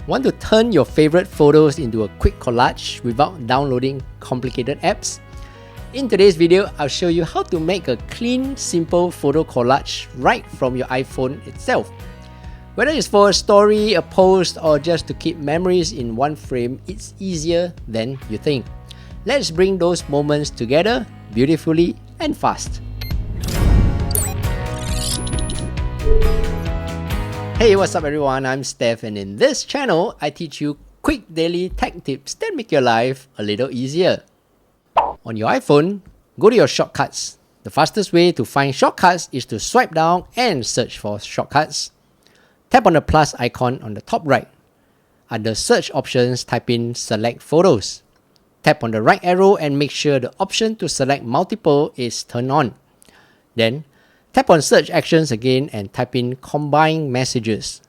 Want to turn your favorite photos into a quick collage without downloading complicated apps? In today's video, I'll show you how to make a clean, simple photo collage right from your iPhone itself. Whether it's for a story, a post, or just to keep memories in one frame, it's easier than you think. Let's bring those moments together beautifully and fast. Hey, what's up everyone? I'm Steph, and in this channel, I teach you quick daily tech tips that make your life a little easier. On your iPhone, go to your shortcuts. The fastest way to find shortcuts is to swipe down and search for shortcuts. Tap on the plus icon on the top right. Under search options, type in select photos. Tap on the right arrow and make sure the option to select multiple is turned on. Then, tap on search actions again and type in combine messages.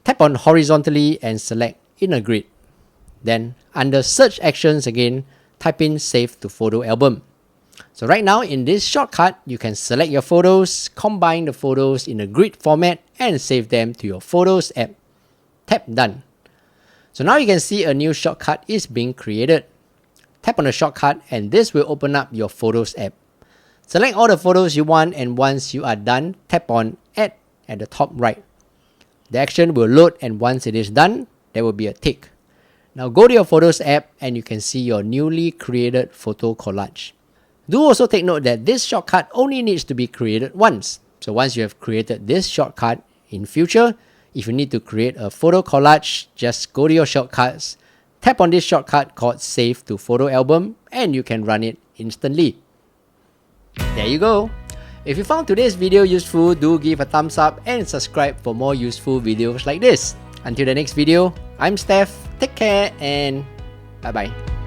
Tap on horizontally and select inner grid. Then, under search actions again, type in save to photo album. So right now in this shortcut, you can select your photos, combine the photos in a grid format and save them to your Photos app. Tap done. So now you can see a new shortcut is being created. Tap on the shortcut and this will open up your Photos app. Select all the photos you want, and once you are done, tap on add at the top right. The action will load, and once it is done, there will be a tick. Now go to your Photos app and you can see your newly created photo collage. Do also take note that this shortcut only needs to be created once. So once you have created this shortcut, in future, if you need to create a photo collage, just go to your shortcuts, tap on this shortcut called save to photo album, and you can run it instantly. There you go. If you found today's video useful, do give a thumbs up and subscribe for more useful videos like this. Until the next video, I'm Steph, take care and bye bye.